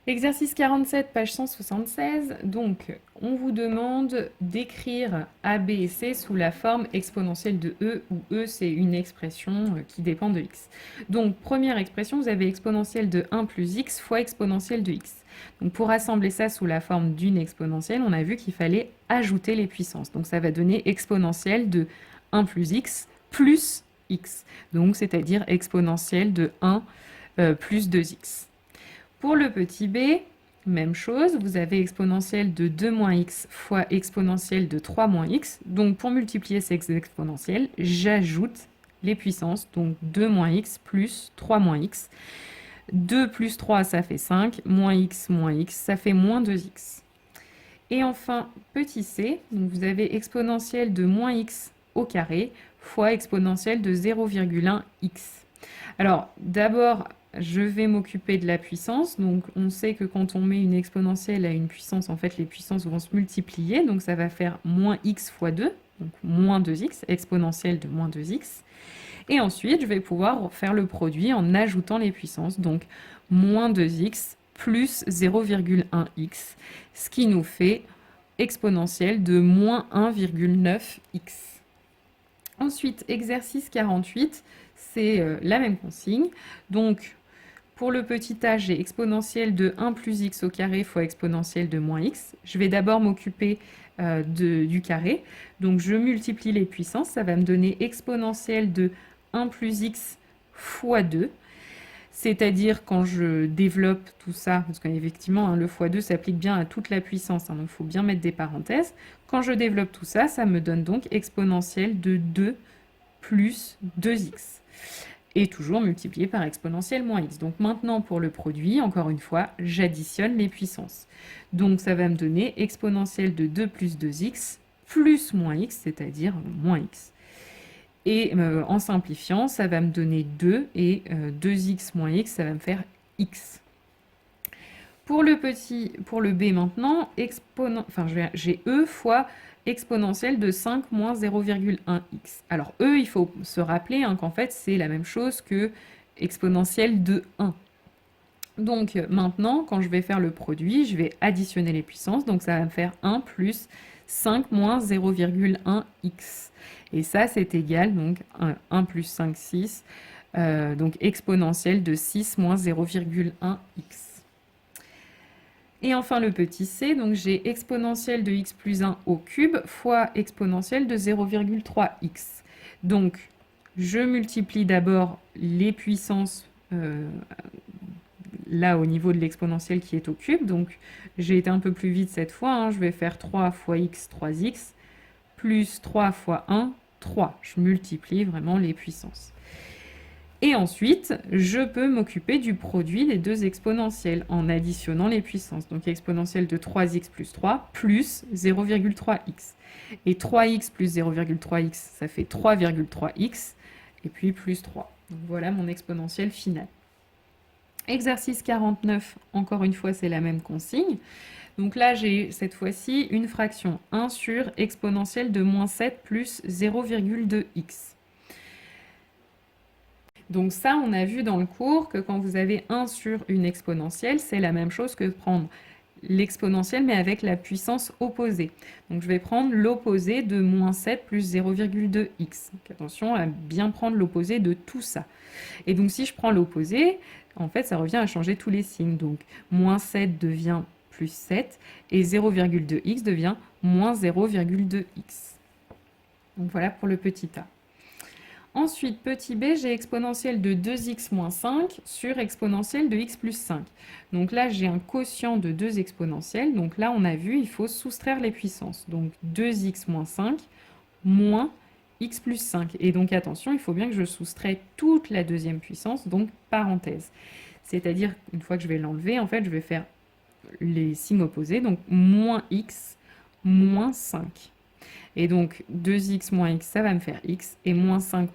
Exercice 47, page 176. Donc, on vous demande d'écrire A, B et C sous la forme exponentielle de E, où E, c'est une expression qui dépend de x. Donc, première expression, vous avez exponentielle de 1 plus x fois exponentielle de x. Donc, pour assembler ça sous la forme d'une exponentielle, on a vu qu'il fallait ajouter les puissances. Donc, ça va donner exponentielle de 1 plus x plus x. Donc, c'est-à-dire exponentielle de 1 plus 2x. Pour le petit b, même chose, vous avez exponentielle de 2 moins x fois exponentielle de 3 moins x. Donc pour multiplier ces exponentielles, j'ajoute les puissances, donc 2 moins x plus 3 moins x. 2 plus 3, ça fait 5, moins x, ça fait moins 2x. Et enfin, petit c, donc vous avez exponentielle de moins x au carré fois exponentielle de 0,1 x. Alors, d'abord, je vais m'occuper de la puissance. Donc, on sait que quand on met une exponentielle à une puissance, en fait, les puissances vont se multiplier. Donc, ça va faire moins x fois 2, donc moins 2x, exponentielle de moins 2x. Et ensuite, je vais pouvoir faire le produit en ajoutant les puissances. Donc, moins 2x plus 0,1x, ce qui nous fait exponentielle de moins 1,9x. Ensuite, exercice 48, c'est la même consigne. Donc, pour le petit a, j'ai exponentielle de 1 plus x au carré fois exponentielle de moins x. Je vais d'abord m'occuper du carré. Donc, je multiplie les puissances. Ça va me donner exponentielle de 1 plus x fois 2. C'est-à-dire quand je développe tout ça, parce qu'effectivement, le x2 s'applique bien à toute la puissance, donc il faut bien mettre des parenthèses. Quand je développe tout ça, ça me donne donc exponentielle de 2 plus 2x. Et toujours multiplié par exponentielle moins x. Donc maintenant, pour le produit, encore une fois, j'additionne les puissances. Donc ça va me donner exponentielle de 2 plus 2x plus moins x, c'est-à-dire moins x. Et en simplifiant, ça va me donner 2 et 2x moins x, ça va me faire x. Pour le b maintenant, j'ai e fois exponentielle de 5 moins 0,1x. Alors e, il faut se rappeler qu'en fait, c'est la même chose que exponentielle de 1. Donc maintenant, quand je vais faire le produit, je vais additionner les puissances. Donc ça va me faire 1 plus 5 moins 0,1x. Et ça, c'est égal, donc 1 plus 5, 6. Donc exponentielle de 6 moins 0,1x. Et enfin le petit c, donc j'ai exponentielle de x plus 1 au cube fois exponentielle de 0,3x. Donc je multiplie d'abord les puissances là au niveau de l'exponentielle qui est au cube. Donc j'ai été un peu plus vite cette fois, je vais faire 3 fois x, 3x, plus 3 fois 1, 3. Je multiplie vraiment les puissances. Et ensuite, je peux m'occuper du produit des deux exponentielles en additionnant les puissances. Donc exponentielle de 3x plus 3 plus 0,3x. Et 3x plus 0,3x, ça fait 3,3x, et puis plus 3. Donc voilà mon exponentielle finale. Exercice 49, encore une fois, c'est la même consigne. Donc là, j'ai cette fois-ci une fraction 1 sur exponentielle de moins 7 plus 0,2x. Donc ça, on a vu dans le cours que quand vous avez 1 sur une exponentielle, c'est la même chose que prendre l'exponentielle, mais avec la puissance opposée. Donc je vais prendre l'opposé de moins 7 plus 0,2x. Donc attention à bien prendre l'opposé de tout ça. Et donc si je prends l'opposé, en fait, ça revient à changer tous les signes. Donc moins 7 devient plus 7, et 0,2x devient moins 0,2x. Donc voilà pour le petit a. Ensuite, petit b, j'ai exponentielle de 2x moins 5 sur exponentielle de x plus 5. Donc là, j'ai un quotient de deux exponentielles. Donc là, on a vu, il faut soustraire les puissances. Donc 2x moins 5 moins x plus 5. Et donc attention, il faut bien que je soustrais toute la deuxième puissance, donc parenthèse. C'est-à-dire, une fois que je vais l'enlever, en fait, je vais faire les signes opposés. Donc moins x moins 5. Et donc 2x moins x, ça va me faire x, et moins 5,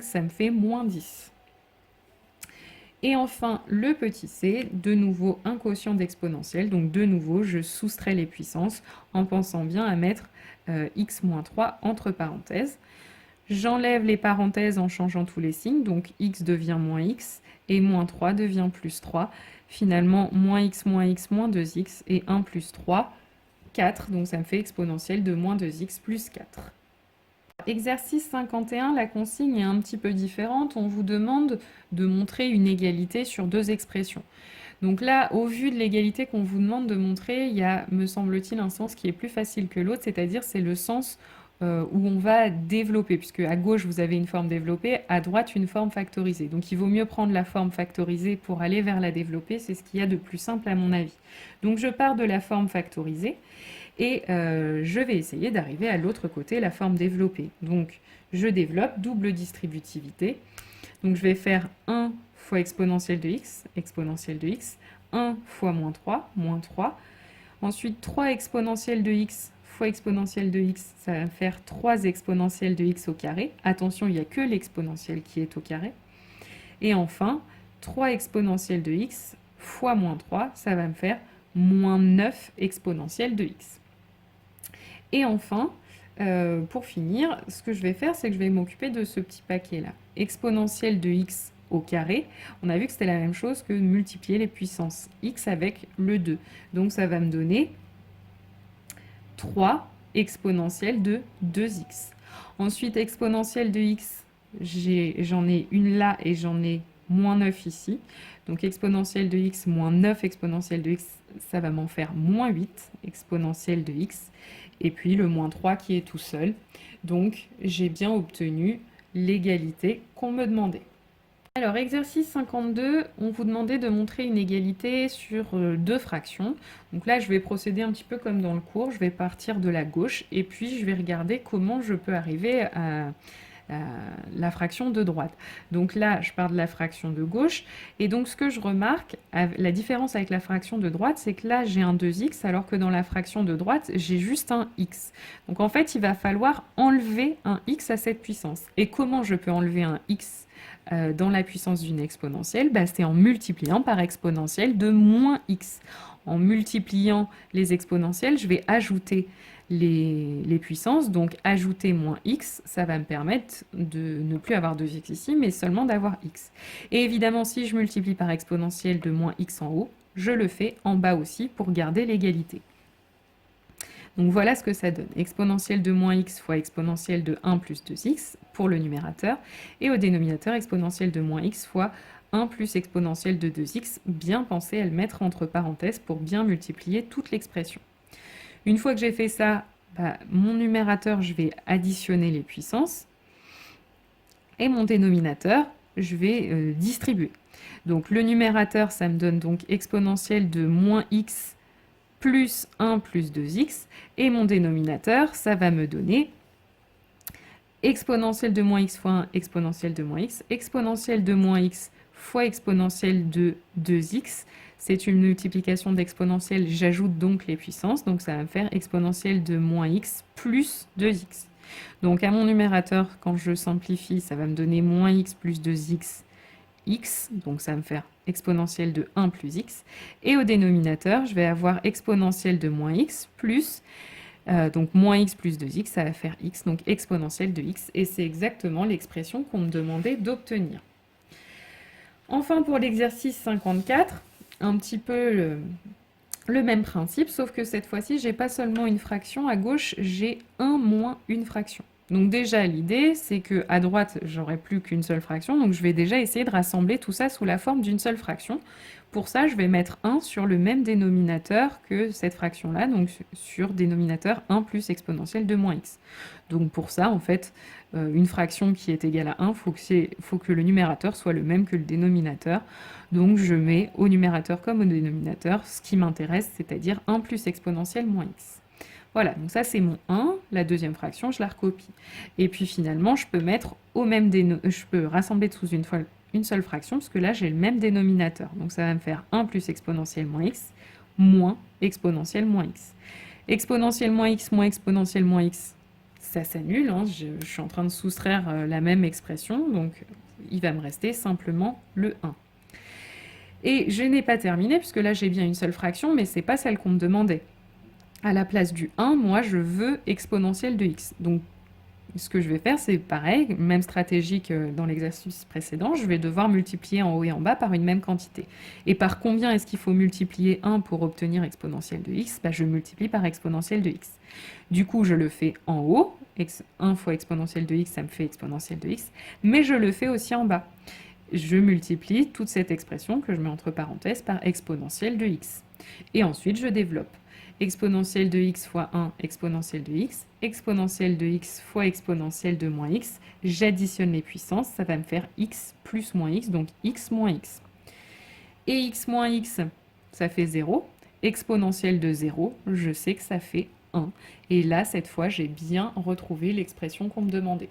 ça me fait moins 10. Et enfin, le petit c, de nouveau un quotient d'exponentielle, donc de nouveau, je soustrais les puissances en pensant bien à mettre x moins 3 entre parenthèses. J'enlève les parenthèses en changeant tous les signes, donc x devient moins x, et moins 3 devient plus 3. Finalement, moins x, moins 2x, et 1 plus 3, 4, donc ça me fait exponentielle de moins 2x plus 4. Exercice 51, la consigne est un petit peu différente. On vous demande de montrer une égalité sur deux expressions. Donc là, au vu de l'égalité qu'on vous demande de montrer, il y a, me semble-t-il, un sens qui est plus facile que l'autre, c'est-à-dire c'est le sens où on va développer, puisque à gauche vous avez une forme développée, à droite une forme factorisée. Donc il vaut mieux prendre la forme factorisée pour aller vers la développée, c'est ce qu'il y a de plus simple à mon avis. Donc je pars de la forme factorisée et je vais essayer d'arriver à l'autre côté, la forme développée. Donc je développe double distributivité. Donc je vais faire 1 fois exponentielle de x, 1 fois moins 3. Ensuite 3 exponentielle de x fois exponentielle de x, ça va faire 3 exponentielle de x au carré. Attention, il n'y a que l'exponentielle qui est au carré. Et enfin, 3 exponentielle de x fois moins 3, ça va me faire moins 9 exponentielle de x. Et enfin, pour finir, ce que je vais faire, c'est que je vais m'occuper de ce petit paquet-là. Exponentielle de x au carré, on a vu que c'était la même chose que multiplier les puissances x avec le 2. Donc ça va me donner 3 exponentielle de 2x. Ensuite, exponentielle de x, j'en ai une là et j'en ai moins 9 ici. Donc exponentielle de x moins 9 exponentielle de x, ça va m'en faire moins 8 exponentielle de x. Et puis le moins 3 qui est tout seul. Donc j'ai bien obtenu l'égalité qu'on me demandait. Alors, exercice 52, on vous demandait de montrer une égalité sur deux fractions. Donc là, je vais procéder un petit peu comme dans le cours. Je vais partir de la gauche et puis je vais regarder comment je peux arriver à la fraction de droite. Donc là, je pars de la fraction de gauche. Et donc, ce que je remarque, la différence avec la fraction de droite, c'est que là, j'ai un 2x, alors que dans la fraction de droite, j'ai juste un x. Donc en fait, il va falloir enlever un x à cette puissance. Et comment je peux enlever un x dans la puissance d'une exponentielle? C'est en multipliant par exponentielle de moins x. En multipliant les exponentielles, je vais ajouter les puissances, donc ajouter moins x, ça va me permettre de ne plus avoir 2x ici, mais seulement d'avoir x. Et évidemment, si je multiplie par exponentielle de moins x en haut, je le fais en bas aussi pour garder l'égalité. Donc voilà ce que ça donne. Exponentielle de moins x fois exponentielle de 1 plus 2x pour le numérateur, et au dénominateur, exponentielle de moins x fois 1 plus exponentielle de 2x, bien penser à le mettre entre parenthèses pour bien multiplier toute l'expression. Une fois que j'ai fait ça, mon numérateur, je vais additionner les puissances, et mon dénominateur, je vais distribuer. Donc le numérateur, ça me donne donc exponentielle de moins x plus 1 plus 2x, et mon dénominateur, ça va me donner exponentielle de moins x fois 1, exponentielle de moins x, exponentielle de moins x fois exponentielle de 2x. C'est une multiplication d'exponentielle, j'ajoute donc les puissances, donc ça va me faire exponentielle de moins x plus 2x. Donc à mon numérateur, quand je simplifie, ça va me donner moins x plus 2x, x, donc ça va me faire exponentielle de 1 plus x. Et au dénominateur, je vais avoir exponentielle de moins x plus, donc moins x plus 2x, ça va faire x, donc exponentielle de x. Et c'est exactement l'expression qu'on me demandait d'obtenir. Enfin, pour l'exercice 54, un petit peu le même principe, sauf que cette fois-ci, j'ai pas seulement une fraction. À gauche, j'ai 1 moins une fraction. Donc déjà, l'idée, c'est que à droite, j'aurai plus qu'une seule fraction. Donc je vais déjà essayer de rassembler tout ça sous la forme d'une seule fraction. Pour ça, je vais mettre 1 sur le même dénominateur que cette fraction-là, donc sur dénominateur 1 plus exponentielle de moins x. Donc pour ça, en fait, une fraction qui est égale à 1, faut que le numérateur soit le même que le dénominateur. Donc je mets au numérateur comme au dénominateur ce qui m'intéresse, c'est-à-dire 1 plus exponentielle moins x. Voilà, donc ça c'est mon 1, la deuxième fraction, je la recopie. Et puis finalement, je peux mettre au même je peux rassembler sous une seule fraction, parce que là j'ai le même dénominateur. Donc ça va me faire 1 plus exponentielle moins x, moins exponentielle moins x. Exponentielle moins x moins exponentielle moins x, ça s'annule, hein, je suis en train de soustraire la même expression, donc il va me rester simplement le 1. Et je n'ai pas terminé, puisque là j'ai bien une seule fraction, mais c'est pas celle qu'on me demandait. À la place du 1, moi je veux exponentielle de x. Donc ce que je vais faire, c'est pareil, même stratégie que dans l'exercice précédent, je vais devoir multiplier en haut et en bas par une même quantité. Et par combien est-ce qu'il faut multiplier 1 pour obtenir exponentielle de x? Je multiplie par exponentielle de x. Du coup, je le fais en haut, 1 fois exponentielle de x, ça me fait exponentielle de x, mais je le fais aussi en bas. Je multiplie toute cette expression que je mets entre parenthèses par exponentielle de x. Et ensuite, je développe. Exponentielle de x fois 1, exponentielle de x, exponentielle de x fois exponentielle de moins x, j'additionne les puissances, ça va me faire x plus moins x, donc x moins x. Et x moins x, ça fait 0. Exponentielle de 0, je sais que ça fait 1. Et là, cette fois, j'ai bien retrouvé l'expression qu'on me demandait.